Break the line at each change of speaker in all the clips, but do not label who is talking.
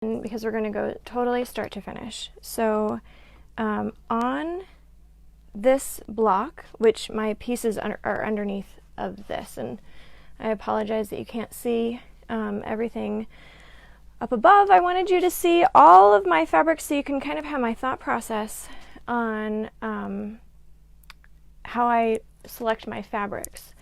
because we're going to go totally start to finish. So on this block, which my pieces are underneath of this, and I apologize that you can't see everything up above. I wanted you to see all of my fabrics so you can kind of have my thought process on how I select my fabrics.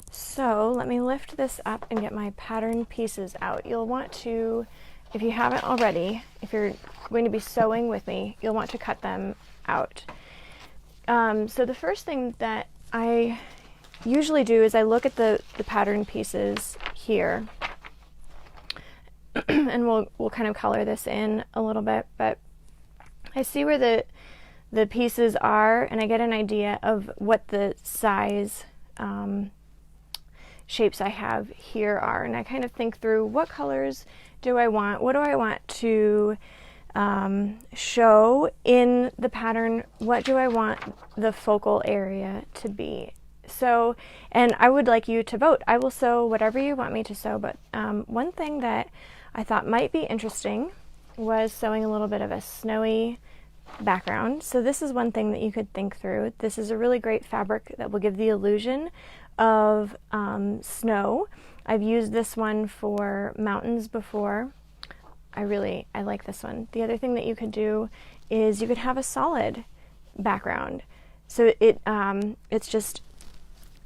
So let me lift this up and get my pattern pieces out. You'll want to, if you haven't already, if you're going to be sewing with me, you'll want to cut them out. So the first thing that I usually do is I look at the pattern pieces here, and we'll kind of color this in a little bit, but I see where the pieces are, and I get an idea of what the size shapes I have here are, and I kind of think through what colors do I want, what do I want to show in the pattern, what do I want the focal area to be. So, and I would like you to vote. I will sew whatever you want me to sew, but one thing that I thought might be interesting was sewing a little bit of a snowy background. So this is one thing that you could think through. This is a really great fabric that will give the illusion of snow. I've used this one for mountains before. I like this one. The other thing that you could do is you could have a solid background. So it's just,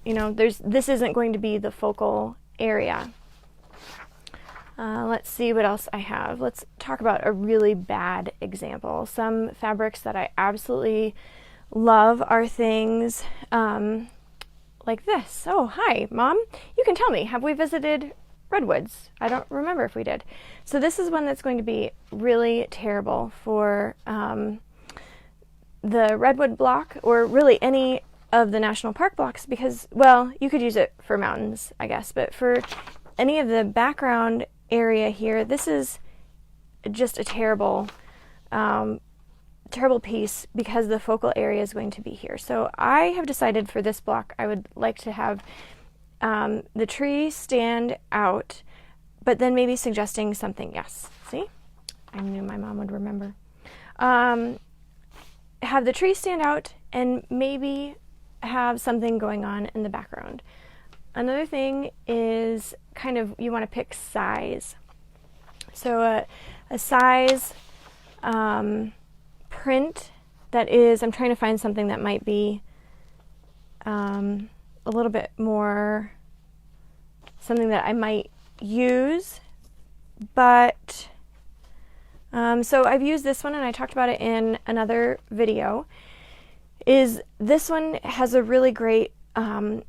you know, this isn't going to be the focal area. Let's see what else I have. Let's talk about a really bad example. Some fabrics that I absolutely love are things like this. Oh, hi, Mom. You can tell me, have we visited Redwoods? I don't remember if we did. So this is one that's going to be really terrible for the Redwood block, or really any of the national park blocks, because, well, you could use it for mountains, I guess, but for any of the background area here, this is just a terrible terrible piece because the focal area is going to be here. So I have decided for this block I would like to have the tree stand out, but then maybe suggesting something. Yes, see? I knew my mom would remember. Have the tree stand out and maybe have something going on in the background. Another thing is kind of, you want to pick size. So a size print that is, I'm trying to find something that might be a little bit more, something that I might use, but so I've used this one and I talked about it in another video. Is this one has a really great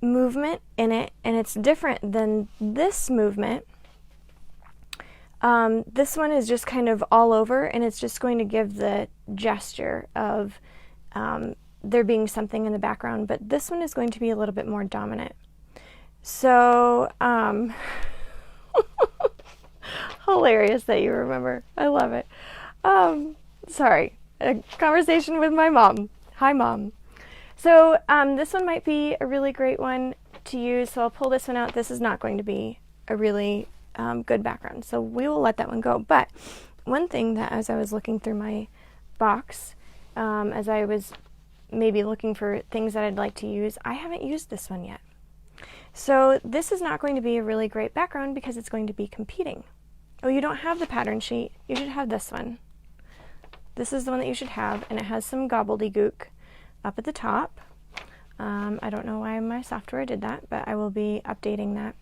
movement in it, and it's different than this movement. This one is just kind of all over, and it's just going to give the gesture of there being something in the background, but this one is going to be a little bit more dominant. So, hilarious that you remember. I love it. Sorry, a conversation with my mom. Hi, Mom. So this one might be a really great one to use, so I'll pull this one out. This is not going to be a really good background, so we will let that one go. But one thing that, as I was looking through my box, as I was maybe looking for things that I'd like to use, I haven't used this one yet. So this is not going to be a really great background because it's going to be competing. Oh, you don't have the pattern sheet. You should have this one. This is the one that you should have, and it has some gobbledygook up at the top. I don't know why my software did that, but I will be updating that.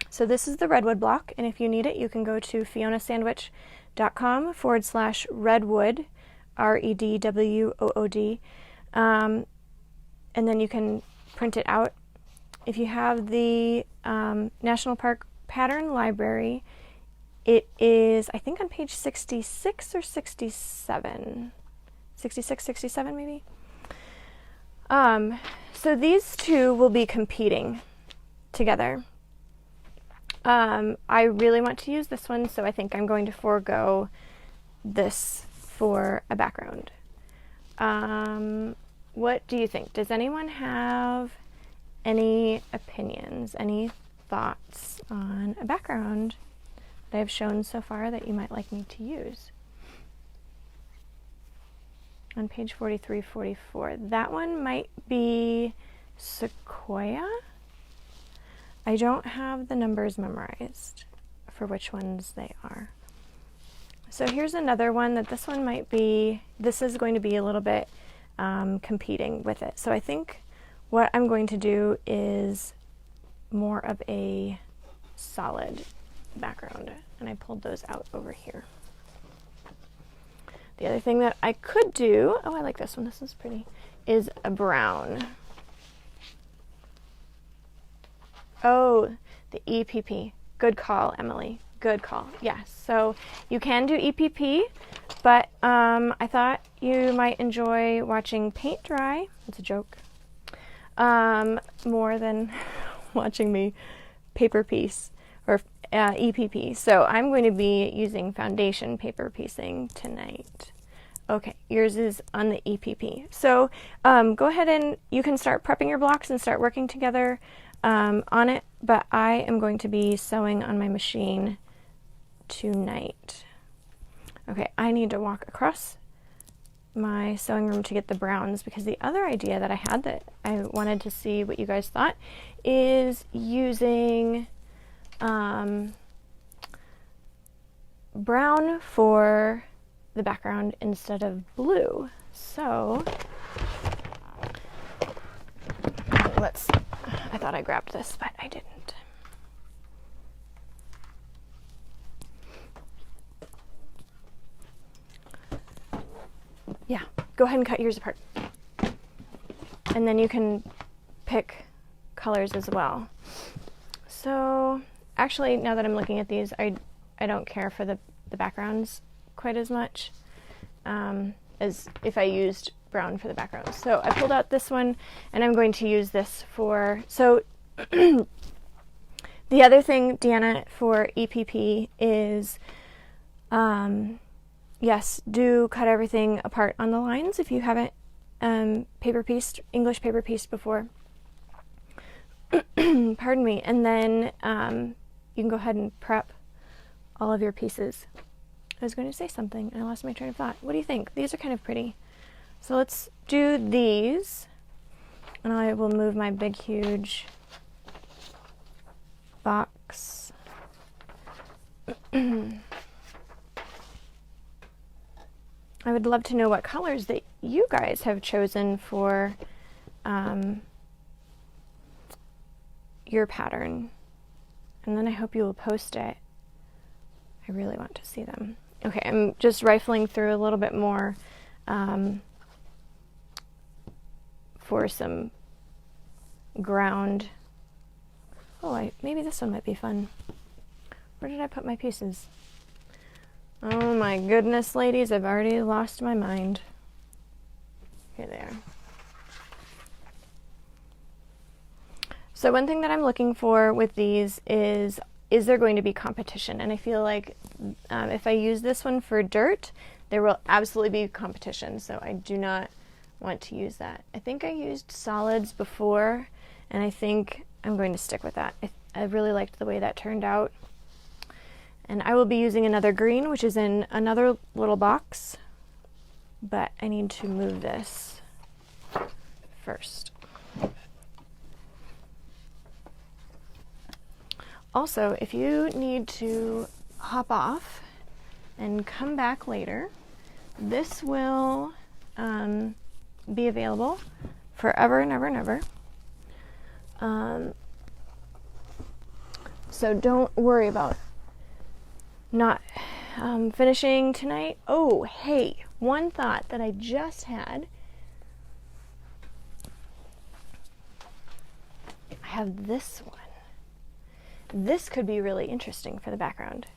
So this is the Redwood block, and if you need it, you can go to fionasandwich.com/redwood, REDWOOD, and then you can print it out. If you have the National Park Pattern Library, it is, I think, on page 66 or 67. 66, 67 maybe? So these two will be competing together. I really want to use this one, so I think I'm going to forego this for a background. What do you think? Does anyone have any opinions, any thoughts on a background that I've shown so far that you might like me to use. On page 43, 44. That one might be Sequoia. I don't have the numbers memorized for which ones they are. So here's another one that this one might be, this is going to be a little bit competing with it. So I think what I'm going to do is more of a solid background, and I pulled those out over here. The other thing that I could do, oh, I like this one, this is pretty, is a brown. Oh, the EPP. Good call, Emily. Good call. Yes, so you can do EPP, but I thought you might enjoy watching paint dry. It's a joke. More than watching me paper piece or EPP. So I'm going to be using foundation paper piecing tonight. Okay, yours is on the EPP. So go ahead and you can start prepping your blocks and start working together on it, but I am going to be sewing on my machine tonight. Okay, I need to walk across my sewing room to get the browns, because the other idea that I had that I wanted to see what you guys thought is using brown for the background instead of blue. So I thought I grabbed this, but I didn't. Yeah, go ahead and cut yours apart. And then you can pick colors as well. So actually, now that I'm looking at these, I don't care for the backgrounds quite as much as if I used brown for the background. So I pulled out this one, and I'm going to use this for, so the other thing, Deanna, for EPP is, yes, do cut everything apart on the lines if you haven't English paper pieced before. Pardon me. And then you can go ahead and prep all of your pieces. I was going to say something and I lost my train of thought. What do you think? These are kind of pretty. So let's do these, and I will move my big, huge box. I would love to know what colors that you guys have chosen for your pattern, and then I hope you will post it. I really want to see them. Okay, I'm just rifling through a little bit more for some ground. Oh, maybe this one might be fun. Where did I put my pieces? Oh my goodness, ladies, I've already lost my mind. Here they are. So one thing that I'm looking for with these is there going to be competition? And I feel like if I use this one for dirt, there will absolutely be competition. So I do not want to use that. I think I used solids before, and I think I'm going to stick with that. I really liked the way that turned out. And I will be using another green, which is in another little box, but I need to move this first. Also, if you need to hop off and come back later, this will be available forever and ever and ever. So don't worry about not finishing tonight. Oh, hey, one thought that I just had. I have this one. This could be really interesting for the background.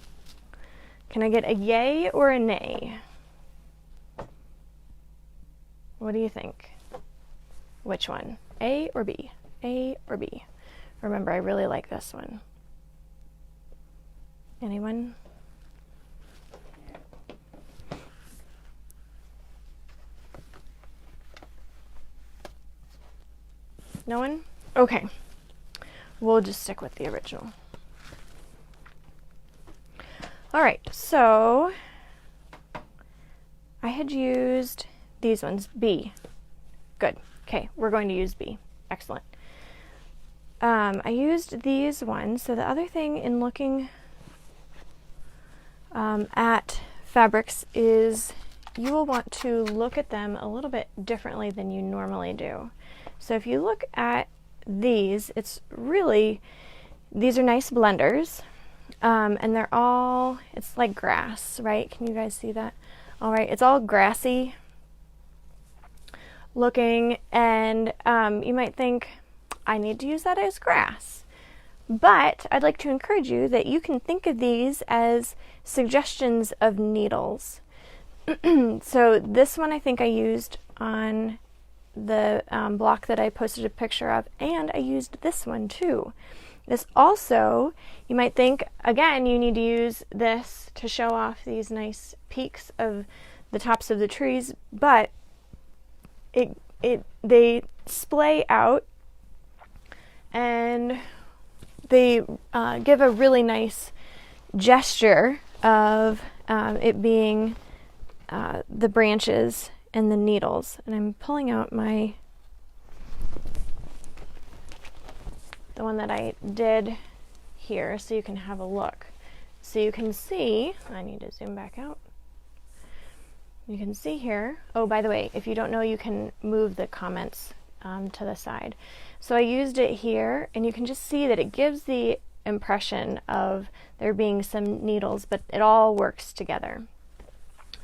Can I get a yay or a nay? What do you think? Which one? A or B? A or B? Remember, I really like this one. Anyone? No one? Okay. We'll just stick with the original. All right, so I had used these ones, B. Good. Okay, we're going to use B. Excellent. I used these ones. So the other thing in looking at fabrics is you will want to look at them a little bit differently than you normally do. So if you look at these, it's really, these are nice blenders, and they're all, it's like grass, right? Can you guys see that? All right, it's all grassy looking, and you might think, I need to use that as grass. But I'd like to encourage you that you can think of these as suggestions of needles. So this one I think I used on the block that I posted a picture of, and I used this one too. This also, you might think, again, you need to use this to show off these nice peaks of the tops of the trees, but they splay out and they give a really nice gesture of it being the branches and the needles. And I'm pulling out the one that I did here so you can have a look. So you can see, I need to zoom back out. You can see here, oh, by the way, if you don't know, you can move the comments to the side. So I used it here, and you can just see that it gives the impression of there being some needles, but it all works together.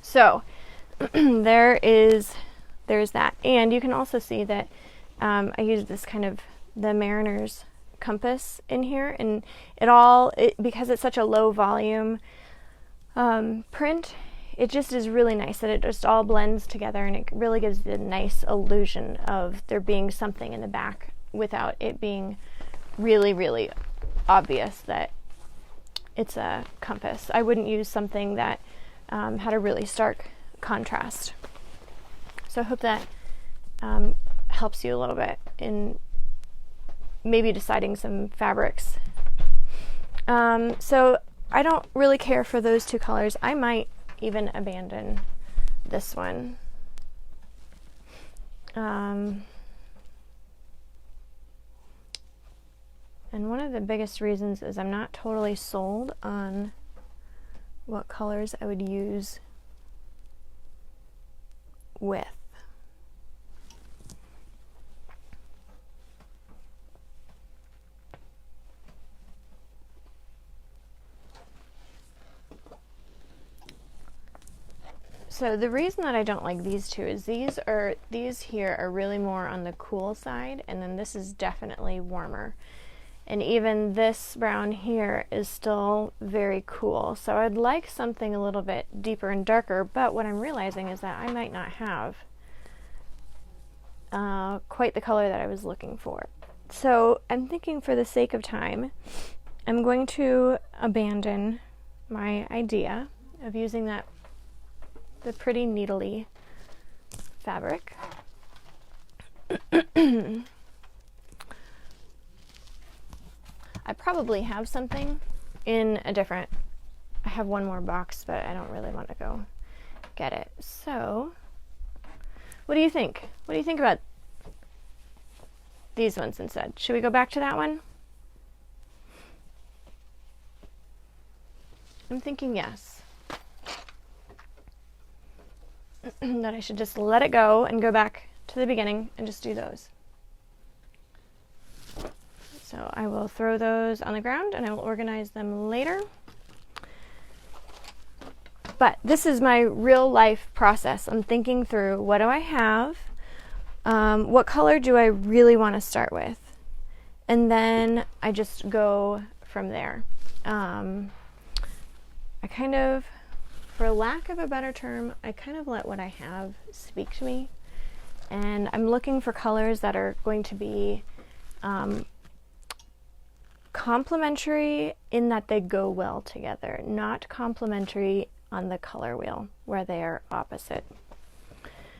So there's that. And you can also see that I used this kind of the mariner's compass in here, and because it's such a low volume print, it just is really nice that it just all blends together, and it really gives the nice illusion of there being something in the back without it being really, really obvious that it's a compass. I wouldn't use something that had a really stark contrast. So I hope that helps you a little bit in maybe deciding some fabrics. So I don't really care for those two colors. I might even abandon this one. And one of the biggest reasons is I'm not totally sold on what colors I would use with. So the reason that I don't like these two is these here are really more on the cool side, and then this is definitely warmer. And even this brown here is still very cool. So I'd like something a little bit deeper and darker, but what I'm realizing is that I might not have quite the color that I was looking for. So I'm thinking, for the sake of time, I'm going to abandon my idea of using the pretty needly fabric. I probably have something in a different, I have one more box, but I don't really want to go get it. So what do you think? What do you think about these ones instead? Should we go back to that one? I'm thinking yes. That I should just let it go and go back to the beginning and just do those. So I will throw those on the ground and I will organize them later. But this is my real life process. I'm thinking through, what do I have? What color do I really want to start with? And then I just go from there. I kind of, for lack of a better term, I kind of let what I have speak to me. And I'm looking for colors that are going to be complementary in that they go well together, not complementary on the color wheel where they are opposite.